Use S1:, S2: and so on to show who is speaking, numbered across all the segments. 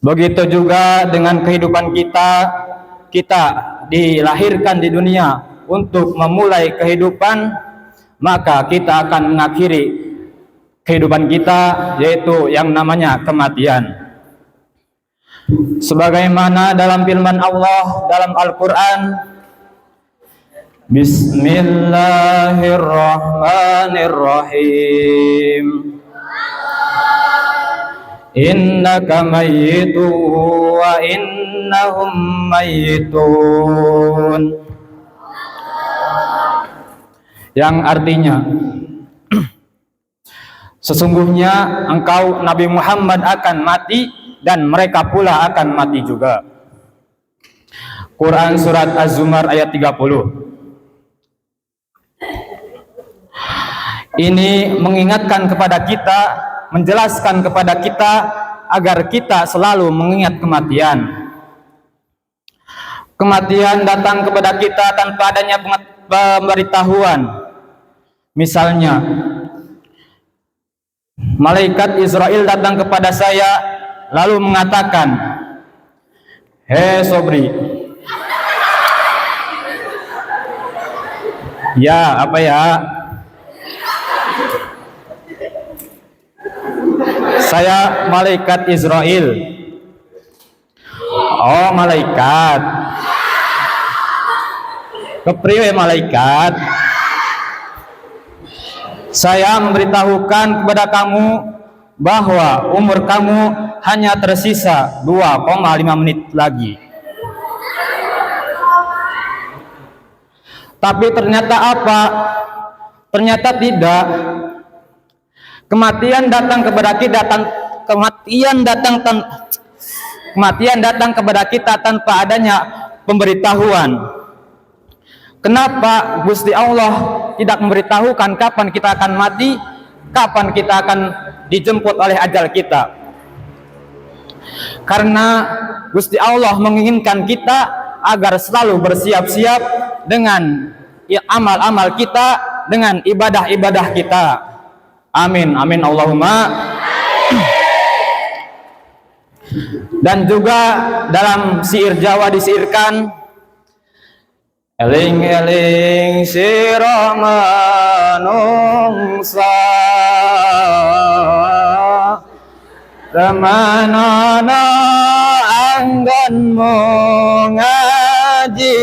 S1: Begitu juga dengan kehidupan kita. Kita dilahirkan di dunia untuk memulai kehidupan, maka kita akan mengakhiri kehidupan kita, yaitu yang namanya kematian. Sebagaimana dalam firman Allah dalam Al-Quran, Bismillahirrahmanirrahim. Innaka mayyitu wa innahum mayyitun. Yang artinya, sesungguhnya engkau Nabi Muhammad akan mati dan mereka pula akan mati juga. Quran surat Az-Zumar ayat 30. Ini mengingatkan kepada kita, menjelaskan kepada kita agar kita selalu mengingat kematian. Kematian datang kepada kita tanpa adanya pemberitahuan. Misalnya, malaikat Israel datang kepada saya lalu mengatakan, "Hei Sobri." Ya, apa ya? Saya malaikat Israel. Oh, malaikat. Kepriwe malaikat? Saya memberitahukan kepada kamu bahwa umur kamu hanya tersisa 2,5 menit lagi. Tapi ternyata apa? Ternyata tidak. Kematian datang kepada kita tanpa adanya pemberitahuan. Kenapa Gusti Allah tidak memberitahukan kapan kita akan mati, kapan kita akan dijemput oleh ajal kita? Karena Gusti Allah menginginkan kita agar selalu bersiap-siap dengan amal-amal kita, dengan ibadah-ibadah kita. Amin, amin, Allahumma. Dan juga dalam syair Jawa disiirkan, eling-eling sira manungsa remanana anggonmu ngaji,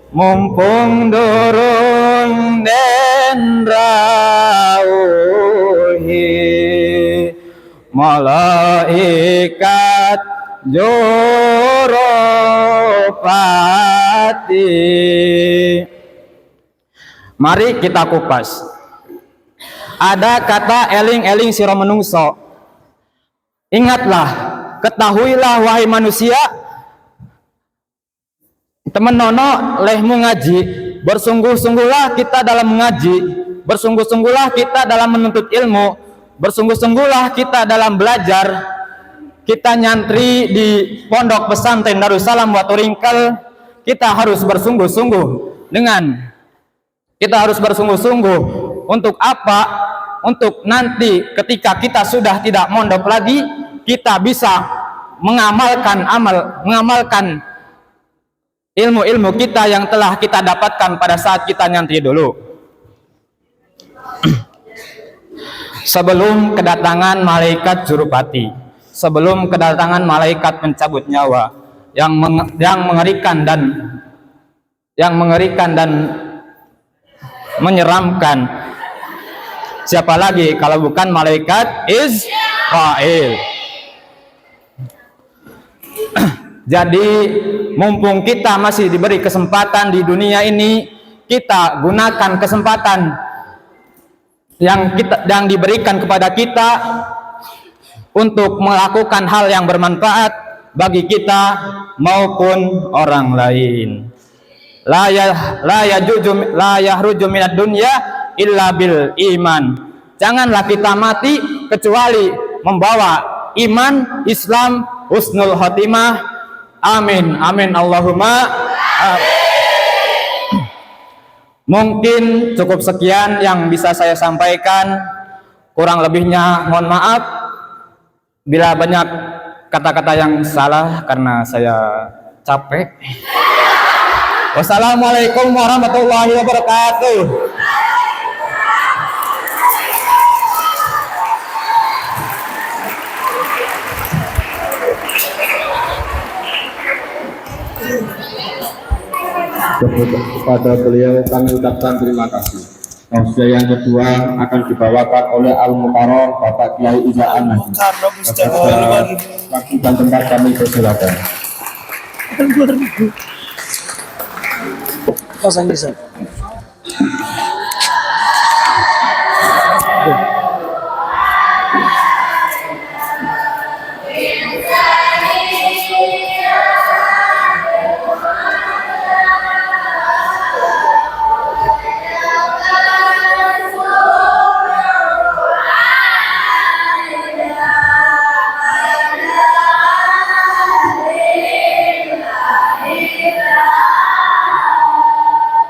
S1: mumpung durung den rawuhi malaikat Juropati. Mari kita kupas. Ada kata eling-eling sira menungso. Ingatlah, ketahuilah wahai manusia, temen nono lehmu ngaji, bersungguh-sungguhlah kita dalam mengaji, bersungguh-sungguhlah kita dalam menuntut ilmu, bersungguh-sungguhlah kita dalam belajar. Kita nyantri di Pondok Pesantren Darussalam Waturingkel, kita harus bersungguh-sungguh untuk apa? Untuk nanti ketika kita sudah tidak mondok lagi, kita bisa mengamalkan ilmu-ilmu kita yang telah kita dapatkan pada saat kita nyantri dulu. Sebelum kedatangan malaikat Jurupati, sebelum kedatangan malaikat pencabut nyawa yang mengerikan dan menyeramkan, siapa lagi kalau bukan malaikat Israel. Jadi mumpung kita masih diberi kesempatan di dunia ini, kita gunakan kesempatan yang diberikan kepada kita untuk melakukan hal yang bermanfaat bagi kita maupun orang lain. La yahruju minad dunya illa bil iman. Janganlah kita mati kecuali membawa iman, Islam, husnul khotimah. Amin, amin, Allahumma amin. Mungkin cukup sekian yang bisa saya sampaikan. Kurang lebihnya mohon maaf. Bila banyak kata-kata yang salah karena saya capek. Wassalamualaikum warahmatullahi wabarakatuh.
S2: Kepada beliau kami ucapkan terima kasih. Tausiah yang kedua akan dibawakan oleh Al-Mukarram Bapak Kiai Iza Ahmad. Waktu dan tempat kami persilakan.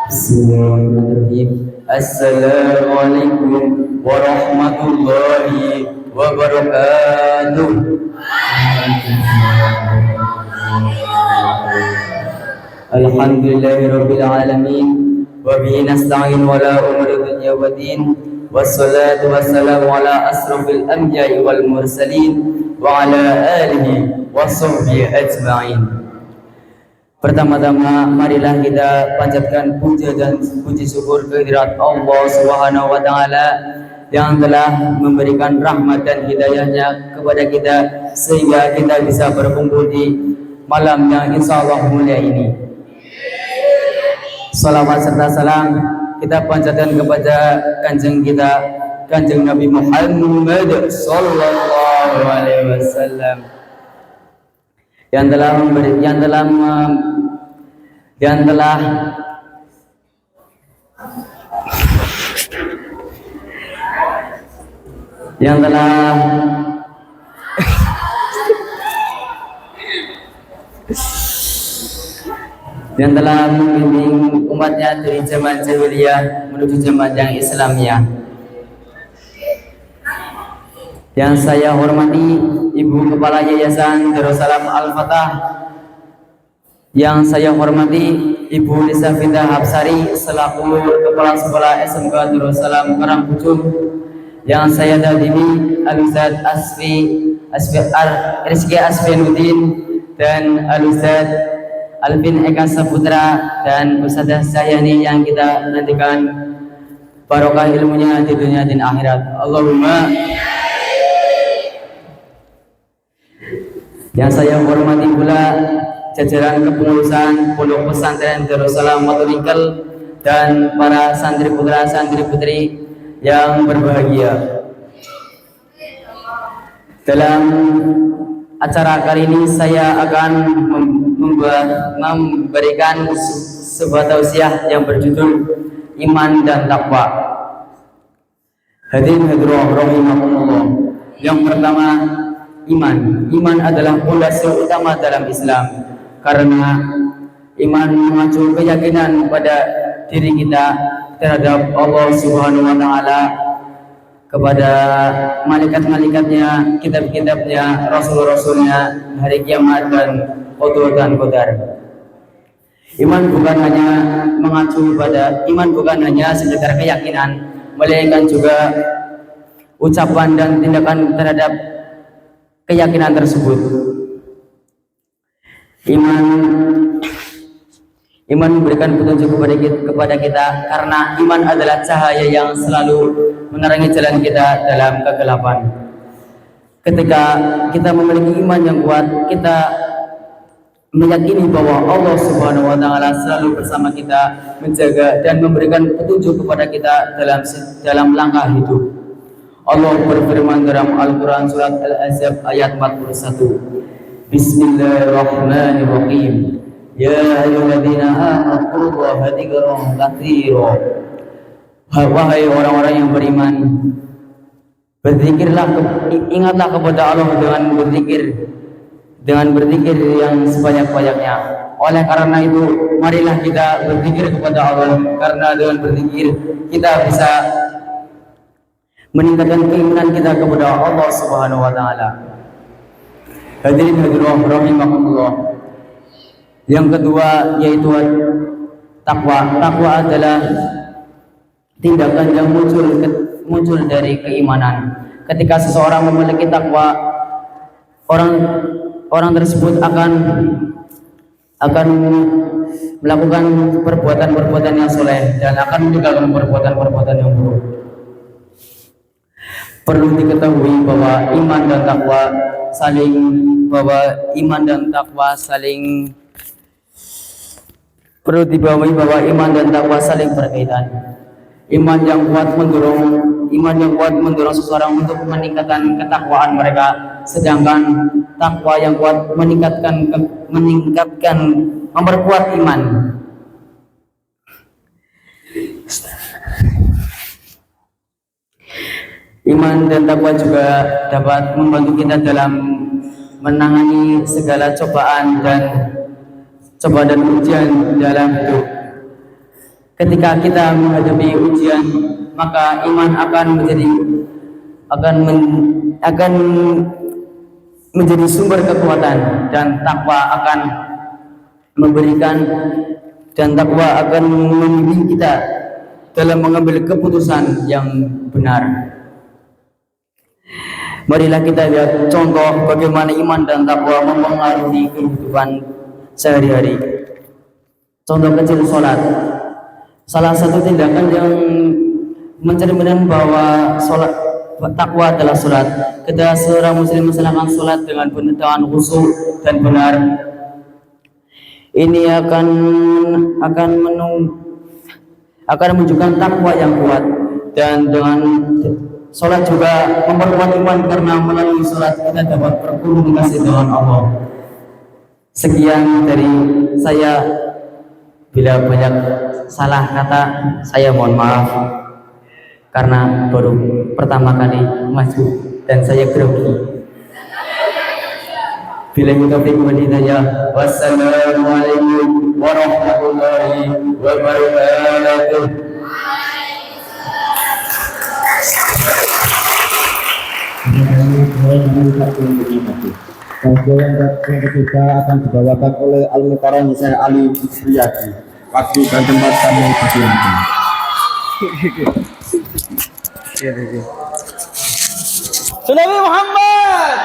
S3: Bismillahirrahmanirrahim. Assalamualaikum warahmatullahi wabarakatuh. Alhamdulillahirabbil alamin wa bihi nasta'in wa la umuri dunya wa din wassalatu wassalamu ala asrofil anbiya'i wal mursalin wa ala alihi wa sahbihi ajma'in. Pertama-tama marilah kita panjatkan puja dan puji syukur kehadirat Allah Subhanahu wa taala yang telah memberikan rahmat dan hidayahnya kepada kita sehingga kita bisa berkumpul di malam yang insyaallah mulia ini. Salawat serta salam kita panjatkan kepada Kanjeng Nabi Muhammad sallallahu alaihi wasallam yang telah membimbing umatnya dari zaman jahiliyah menuju zaman yang Islamiyah. Yang saya hormati Ibu Kepala Yayasan Darussalam Al-Fatah, yang saya hormati Ibu Lisa Finda Hapsari selaku Kepala Sekolah SMK Darussalam Karangpucung, yang saya dadimi Al-Ustaz Rizky Asfianuddin dan Al-Ustaz Alvin Eka Saputra dan Ustazah Sahyani yang kita nantikan barokah ilmunya di dunia dan akhirat. Allahumma. Yang saya hormati pula jajaran kepengurusan Pondok Pesantren Darussalam Watulingkel dan para santri putra santri putri yang berbahagia. Dalam acara kali ini saya akan memberikan sebuah tausiah yang berjudul Iman dan Takwa. Hadirin hadirat rahimakumullah. Yang pertama, Iman adalah pondasi utama dalam Islam, karena iman mengacu keyakinan pada diri kita terhadap Allah Subhanahu wa taala, kepada malaikat-malaikatnya, kitab-kitabnya, rasul-rasulnya, hari kiamat dan qadar dan qadar. Iman bukan hanya sekedar keyakinan, melainkan juga ucapan dan tindakan terhadap keyakinan tersebut. Iman memberikan petunjuk kepada kita, karena iman adalah cahaya yang selalu menerangi jalan kita dalam kegelapan. Ketika kita memiliki iman yang kuat, kita meyakini bahwa Allah Subhanahu wa taala selalu bersama kita, menjaga dan memberikan petunjuk kepada kita dalam langkah hidup. Allah berfirman dalam Al-Quran surat Al-Ahzab ayat 41. Bismillahirrahmanirrahim. Ya ayyuhalladzina amanu qullaha dzikran katsira. Wahai orang-orang yang beriman, ingatlah kepada Allah dengan berzikir yang sebanyak-banyaknya. Oleh karena itu, marilah kita berzikir kepada Allah, karena dengan berzikir kita bisa meningkatkan keimanan kita kepada Allah Subhanahu wa taala. Hadirin hadirin rahimakumullah. Yang kedua yaitu takwa. Takwa adalah tindakan yang muncul dari keimanan. Ketika seseorang memiliki takwa, orang tersebut akan melakukan perbuatan-perbuatan yang soleh dan akan meninggalkan perbuatan-perbuatan yang buruk. Perlu diketahui bahwa iman dan takwa saling berkaitan. Iman yang kuat mendorong seseorang untuk meningkatkan ketakwaan mereka, sedangkan takwa yang kuat memperkuat iman. Iman dan takwa juga dapat membantu kita dalam menangani segala cobaan dan ujian dalam hidup. Ketika kita menghadapi ujian, maka iman akan menjadi sumber kekuatan, dan takwa akan membimbing kita dalam mengambil keputusan yang benar. Marilah kita lihat contoh bagaimana iman dan takwa mempengaruhi kehidupan sehari-hari. Contoh kecil, sholat. Salah satu tindakan yang mencerminkan bahwa takwa adalah sholat. Ketika seorang muslim melaksanakan sholat dengan khusyuk dan benar, ini akan menunjukkan takwa yang kuat. Dan dengan sholat juga memperkuat iman, karena melalui sholat kita dapat berkomunikasi dengan Allah. Sekian dari saya. Bila banyak salah kata, saya mohon maaf, karena baru pertama kali maju dan saya grogi. Bila taufiq wal hidayah. Wassalamualaikum warahmatullahi wabarakatuh.
S2: Kajian yang ketiga akan dibawakan oleh Al-Mukarram Syekh Ali Supriyadi. Waktu dan tempat kami dipersilakan.
S1: Nabi Muhammad.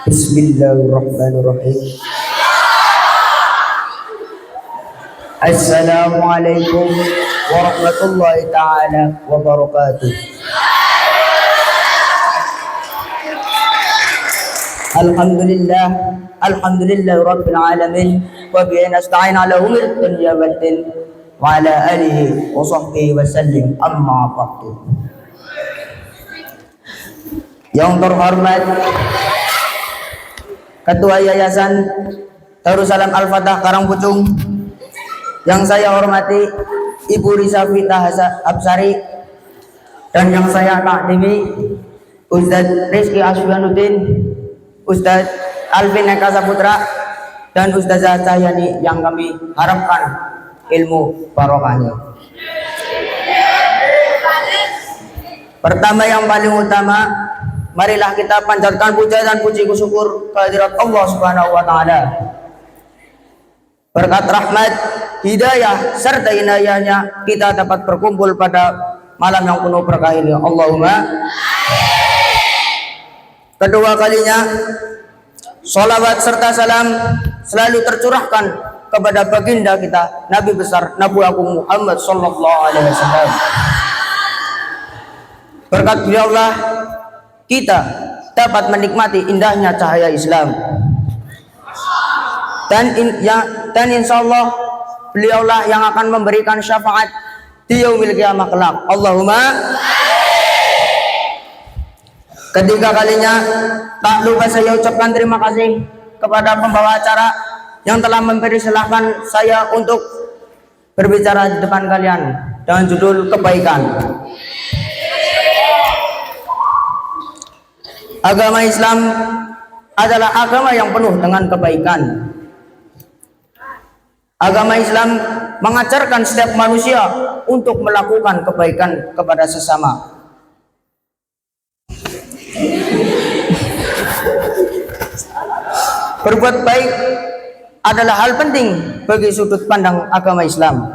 S3: Bismillahirrahmanirrahim. Assalamualaikum warahmatullahi ta'ala wabarakatuh. Alhamdulillah rabbil alamin, wa bihi nasta'in ala umuri dunya waddin, wa ala alihi wa sahbihi wa sallim, amma ba'du. Yang terhormat Ketua Yayasan Darussalam Al-Fatah Karangpucung, yang saya hormati Ibu Risa Fitah Absari, dan yang saya takdimi Ustadz Rizky Asyanuddin, Ustadz Alvin Eka Saputra, dan Ustazah Cahyani, yang kami harapkan ilmu barokahnya. Pertama, yang paling utama, marilah kita panjatkan puja dan puji syukur kehadirat Allah Subhanahu wa taala. Berkat rahmat, hidayah serta inayahnya kita dapat berkumpul pada malam yang penuh berkah ini. Allahumma. Kedua kalinya, sholawat serta salam selalu tercurahkan kepada baginda kita, Nabi besar Nabi Agung Muhammad sallallahu alaihi wasallam. Berkat beliaulah kita dapat menikmati indahnya cahaya Islam, dan insya Allah beliaulah yang akan memberikan syafaat di yaumil qiyamah kelak. Allahumma. Ketiga kalinya, tak lupa saya ucapkan terima kasih kepada pembawa acara yang telah mempersilahkan saya untuk berbicara di depan kalian dengan judul kebaikan. Agama Islam adalah agama yang penuh dengan kebaikan. Agama Islam mengajarkan setiap manusia untuk melakukan kebaikan kepada sesama. Berbuat baik adalah hal penting bagi sudut pandang agama Islam.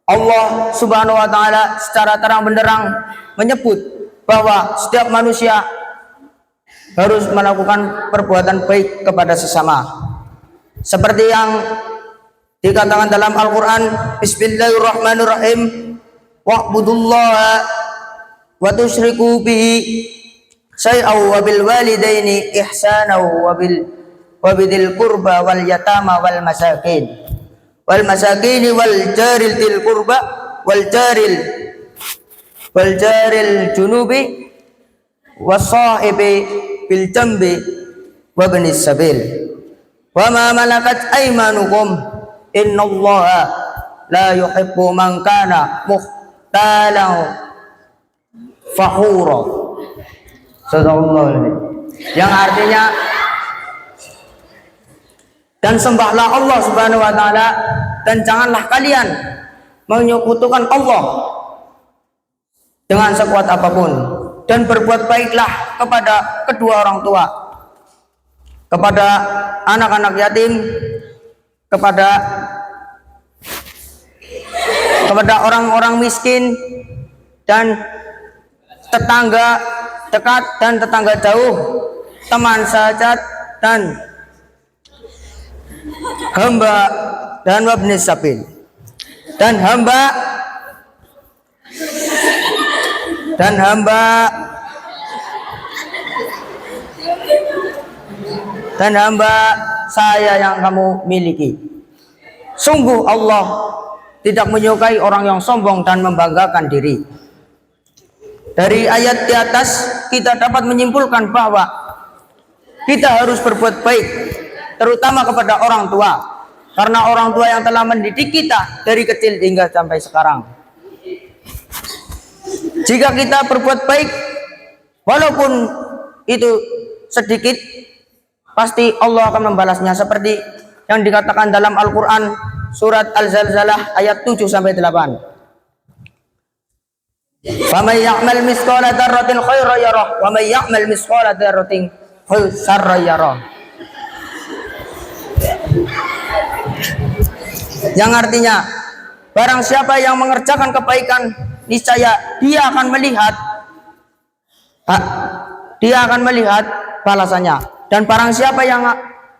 S3: Allah Subhanahu wa taala secara terang benderang menyebut bahwa setiap manusia harus melakukan perbuatan baik kepada sesama. Seperti yang dikatakan dalam Al-Qur'an, Bismillahirrahmanirrahim, wa'budullaha wa tusyriku bihi syai'aw wa bil walidaini ihsana wa bidil qurba wal yatama wal masakin wal jaril dil qurba wal jaril junubi wasahibi bil jambi wa ibnis sabil wa ma malakat aymanukum innallaha la yuhibbu man kana mukhtalan fakhura. Yang artinya, dan sembahlah Allah Subhanahu wa taala dan janganlah kalian menyekutukan Allah dengan sekuat apapun, dan berbuat baiklah kepada kedua orang tua, kepada anak-anak yatim, kepada orang-orang miskin, dan tetangga dekat dan tetangga jauh, teman sahabat dan hamba dan wabnis sabil, dan hamba saya yang kamu miliki. Sungguh Allah tidak menyukai orang yang sombong dan membanggakan diri. Dari ayat di atas kita dapat menyimpulkan bahwa kita harus berbuat baik, terutama kepada orang tua, karena orang tua yang telah mendidik kita dari kecil hingga sampai sekarang. Jika kita berbuat baik, walaupun itu sedikit, pasti Allah akan membalasnya, seperti yang dikatakan dalam Al-Quran surat Al-Zalzalah ayat 7-8. Faman ya'mal misqala dzarratin khairan yarah wa man ya'mal misqala dzarratin syarran yarah. Yang artinya, barang siapa yang mengerjakan kebaikan, niscaya dia akan melihat balasannya, dan barang siapa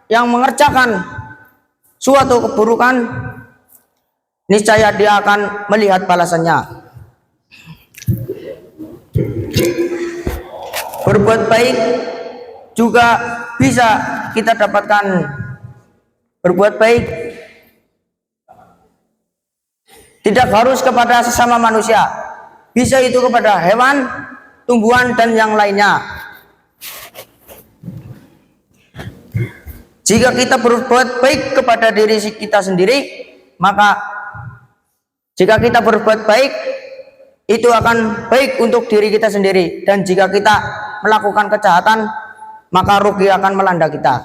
S3: yang mengerjakan suatu keburukan, niscaya dia akan melihat balasannya. Berbuat baik juga bisa kita dapatkan. Berbuat baik tidak harus kepada sesama manusia, bisa itu kepada hewan, tumbuhan, dan yang lainnya. Jika kita berbuat baik kepada diri kita sendiri, maka jika kita berbuat baik, itu akan baik untuk diri kita sendiri. Dan jika kita melakukan kejahatan, maka rugi akan melanda kita.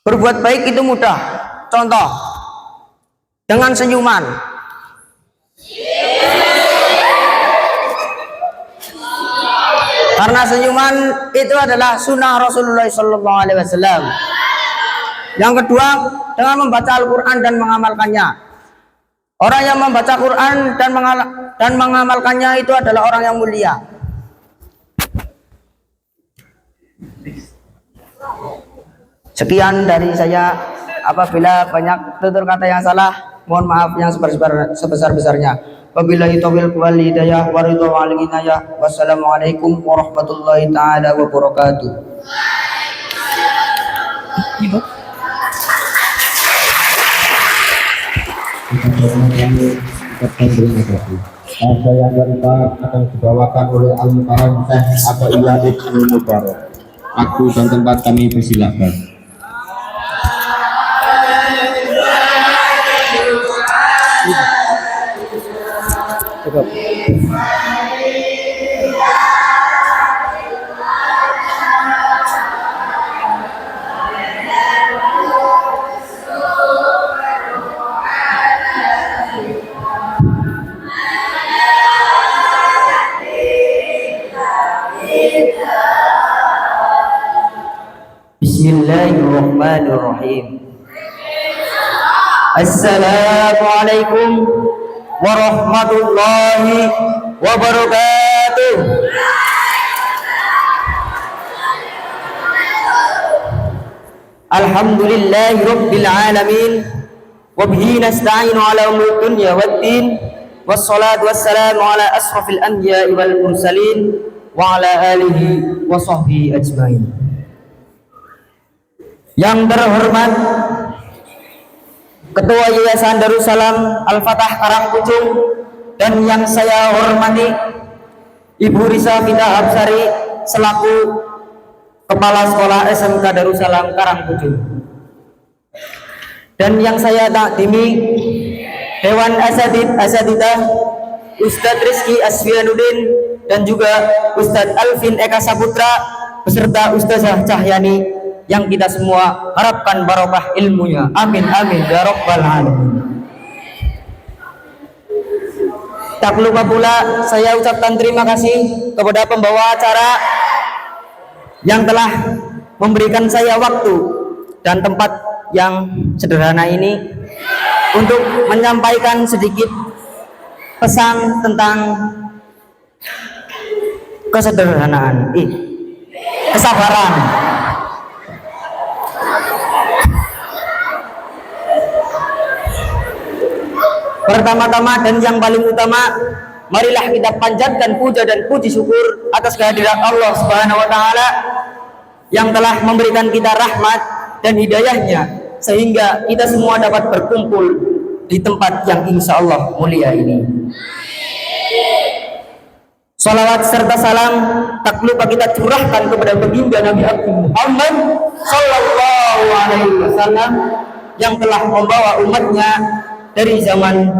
S3: Berbuat baik itu mudah. Contoh, dengan senyuman. Karena senyuman itu adalah sunnah Rasulullah SAW. Yang kedua, dengan membaca Al-Quran dan mengamalkannya. Orang yang membaca Quran dan mengamalkannya itu adalah orang yang mulia. Sekian dari saya. Apabila banyak tutur kata yang salah, mohon maaf yang sebesar-besarnya. Wabillahi taufiq wal hidayah wa ridha wal inayah. Wassalamualaikum warahmatullahi taala wabarakatuh.
S2: Terima kasih. Ada yang keempat akan dibawakan oleh Al-Mukarram Syekh Athaillah Ibnu Mubarak. Waktu dan tempat kami persilakan.
S3: Bismillahirrahmanirrahim. Assalamualaikum warahmatullahi wabarakatuh. Alhamdulillahi rabbil alamin. Wabihi nasta'inu ala umuri dunya waddin. Wassalatu wassalamu ala asrafil anbiya'i wal mursalin wa ala alihi wa sahbihi ajmain. Yang terhormat Ketua Yayasan Darussalam Al-Fatah Karangpucung, dan yang saya hormati Ibu Risa Fita Hapsari selaku Kepala Sekolah SMK Darussalam Karangpucung, dan yang saya takdimi Dewan Asatidzah Ustadz Rizky Asfianuddin dan juga Ustadz Alvin Eka Saputra beserta Ustazah Cahyani, yang kita semua harapkan barokah ilmunya. Amin amin ya rabbal alamin. Tak lupa pula saya ucapkan terima kasih kepada pembawa acara yang telah memberikan saya waktu dan tempat yang sederhana ini untuk menyampaikan sedikit pesan tentang kesederhanaan, kesabaran. Pertama-tama dan yang paling utama, marilah kita panjatkan puja dan puji syukur atas kehadiran Allah Subhanahu wa taala yang telah memberikan kita rahmat dan hidayahnya sehingga kita semua dapat berkumpul di tempat yang insya Allah mulia ini. Salawat serta salam tak lupa kita curahkan kepada baginda Nabi Muhammad sallallahu alaihi wasallam yang telah membawa umatnya dari zaman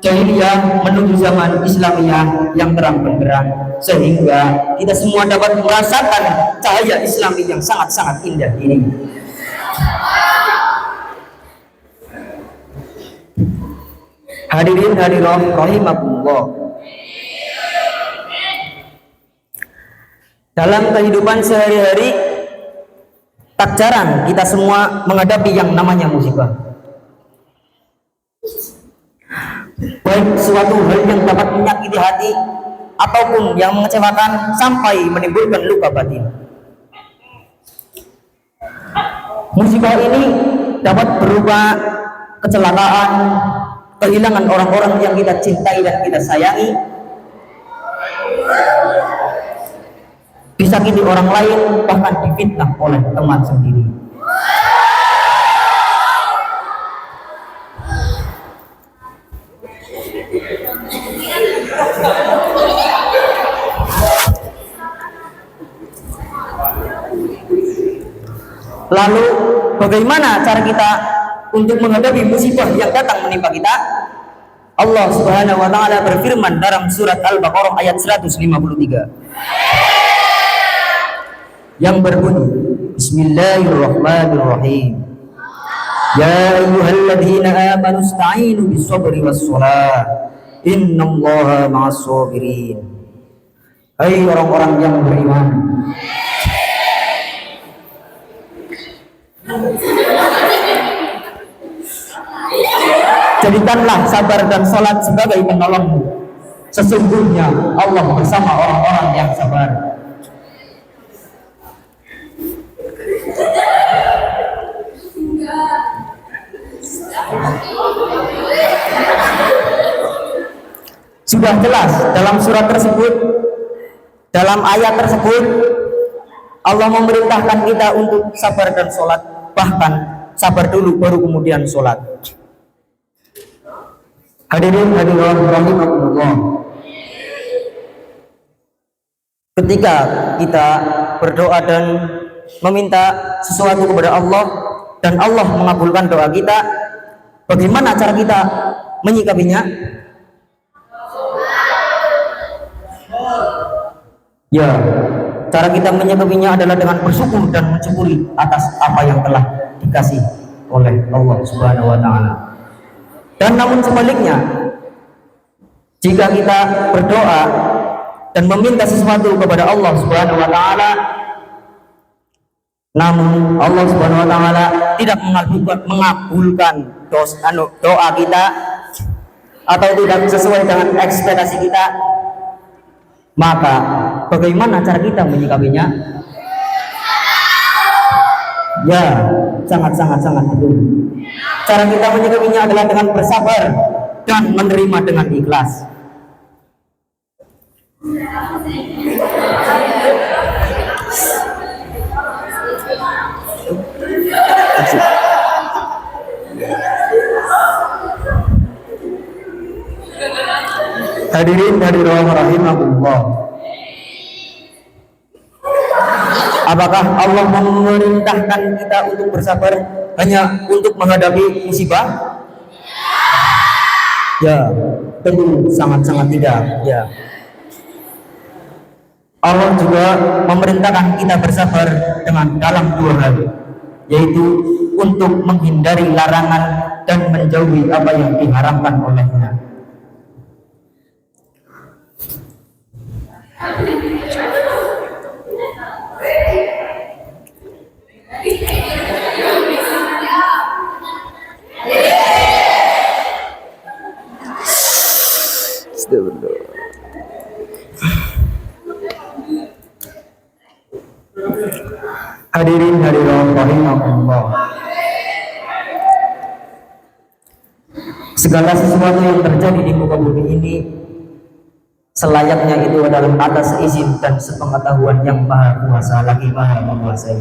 S3: jahiliyah menuju zaman Islamiyah yang terang benderang sehingga kita semua dapat merasakan cahaya Islami yang sangat-sangat indah ini. Hadirin hadirat rahimakumullah. Dalam kehidupan sehari-hari tak jarang kita semua menghadapi yang namanya musibah. Baik suatu hal yang dapat menyakiti hati ataupun yang mengecewakan sampai menimbulkan luka batin. Musibah ini dapat berupa kecelakaan, kehilangan orang-orang yang kita cintai dan kita sayangi, disakiti orang lain, bahkan difitnah oleh teman sendiri. Lalu bagaimana cara kita untuk menghadapi musibah yang datang menimpa kita? Allah Subhanahu wa taala berfirman dalam surat Al-Baqarah ayat 153 yang berbunyi, Bismillahirrahmanirrahim. Ya ayyuhalladzina amanu ista'inu bis-sabri was-shalah. Innallaha ma'as-sabirin. Hai orang-orang yang beriman, jadikanlah sabar dan salat sebagai penolongmu. Sesungguhnya Allah bersama orang-orang yang sabar. Sudah jelas dalam surat tersebut, dalam ayat tersebut, Allah memerintahkan kita untuk sabar dan sholat, bahkan sabar dulu baru kemudian sholat. Hadirin hadirat rahimakumullah. Ketika kita berdoa dan meminta sesuatu kepada Allah dan Allah mengabulkan doa kita, bagaimana cara kita menyikapinya? Ya, cara kita menyikapinya adalah dengan bersyukur dan mensyukuri atas apa yang telah dikasih oleh Allah Subhanahu wa taala. Dan namun sebaliknya, jika kita berdoa dan meminta sesuatu kepada Allah Subhanahu wa taala, namun Allah Subhanahu wa taala tidak mengabulkan doa kita atau tidak sesuai dengan ekspektasi kita, maka bagaimana cara kita menyikapinya? Ya, sangat betul. Cara kita menyikapinya adalah dengan bersabar dan menerima dengan ikhlas. Hadirin hadirat rahimahullah. Apakah Allah memerintahkan kita untuk bersabar hanya untuk menghadapi musibah? Ya, tentu sangat-sangat tidak. Ya. Allah juga memerintahkan kita bersabar dengan dalam dua hal, yaitu untuk menghindari larangan dan menjauhi apa yang diharamkan olehnya. Hadirin hadirat rahimahullah. Segala sesuatu yang terjadi di muka bumi ini selayaknya itu adalah atas izin dan sepengetahuan yang Maha Kuasa lagi Maha Menguasai.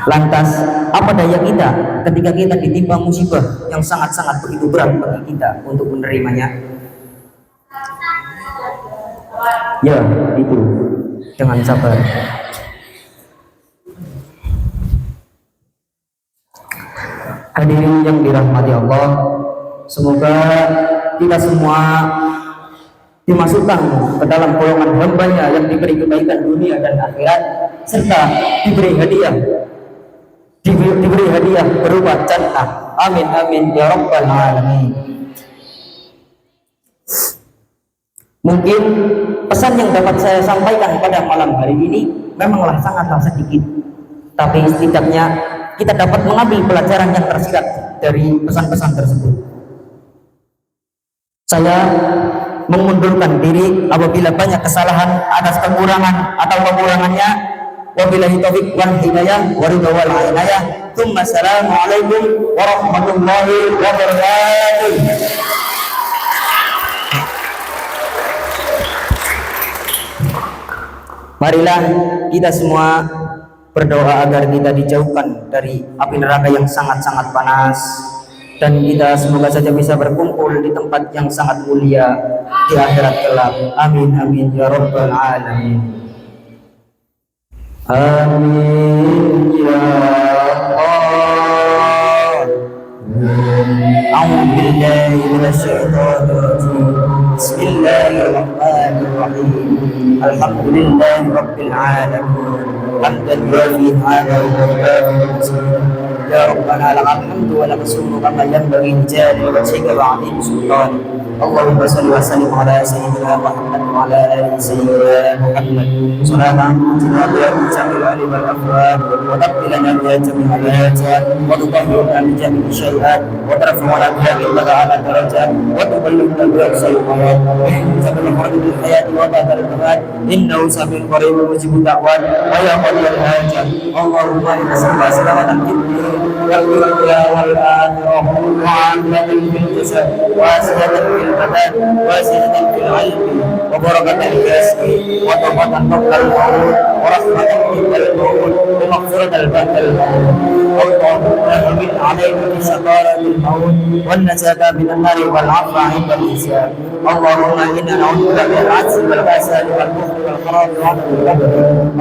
S3: Lantas, apa daya kita ketika kita ditimpa musibah yang sangat-sangat begitu berat bagi kita untuk menerimanya? Ya, itu dengan sabar. Hadirin yang dirahmati Allah, semoga kita semua dimasukkan ke dalam golongan hambanya yang diberi kebaikan dunia dan akhirat, serta diberi hadiah berupa jannah. Amin amin ya rabbal alamin. Mungkin pesan yang dapat saya sampaikan pada malam hari ini memanglah sangatlah sedikit, tapi setidaknya kita dapat mengambil pelajaran yang tersirat dari pesan-pesan tersebut. Saya mengundurkan diri apabila banyak kesalahan atas kekurangan atau kekurangannya. Wabillahi taufiq wal hidayah wa ridha wal inayah. Assalamualaikum warahmatullahi wabarakatuh. Marilah kita semua berdoa agar kita dijauhkan dari api neraka yang sangat-sangat panas, dan kita semoga saja bisa berkumpul di tempat yang sangat mulia di akhirat kelak. Amin amin ya rabbal alamin. Amin ya Allah. A'udzu billahi minasyaitonir rajim. Bismillahirrahmanirrahim. Alhamdulillahi rabbil alamin. Hamdan yuafi ni'amahu wa yukafi. Ya Rabbana lakal hamdu wa lakal syukru kama yanbaghi li jalali wajhika wa 'azimi sultanik. Allahumma shalli wa sallim ala sayyidina Muhammad wa ala ali sayyidina Muhammad. Salatan tunjina biha min jamil ali wal afwad wa taqbilana biha jami'al hajat wa tutahhiruna min jami'i syai'at wa tarfa'una biha indaka ala darajat wa tuballighuna biha sayyidina sabil hardil hayat wa ba'dal mamat innahu sabil qarib mujibud da'wat wa ya qadiyal hajat. Allahumma inna salamatan fid wal dunya wal akhirah wa 'afiyatan fil jasad wa asihatan fil badan wa asihatan fil ilmi wa barakatan fil rizqi wa tawbatan qabla al-maut ورحمة عند الموت ومغفرة بعد الموت. اللهم اهون علينا بسكارة الموت والنجاة من النار والعفو عند الحساب. اللهم إنا نعوذ بك من العجز والكسل والبخل والحرام وعدم القدر.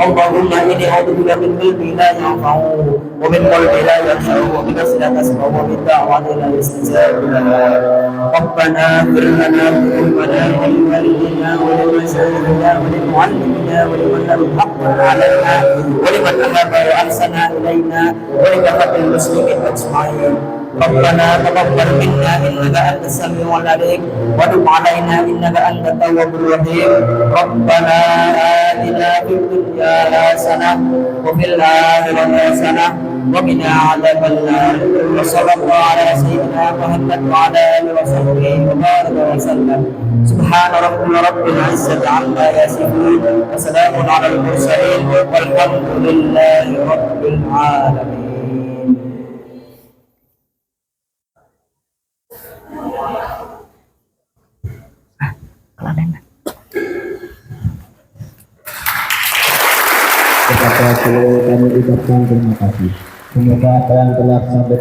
S3: اللهم إني أعوذ بك من قلب لا ينفع ومن قلب لا يخشع ومن نفس لا تسمع ومن دعوة لا يستجاب لنا. ربنا اغفر لنا ذنوبنا ولوالدينا ولمشايخنا ولمعلمنا ولمن له حق علينا ولمن أحب وأحسن إلينا ولكافة المسلمين أجمعين. ربنا تقبل منا إنك أنت السميع العليم وتب علينا إنك أنت التواب الرحيم. ربنا آتنا في الدنيا حسنة وفي الآخرة حسنة وقنا عذاب النار. وصلى الله على سيدنا محمد وعلى آله وصحبه وبارك وسلم. سبحان ربنا رب العزة عما يصفون وسلام على المرسلين والحمد لله رب العالمين.
S2: Kepada seluruh kami ucapkan terima kasih. Semoga apa yang telah disampaikan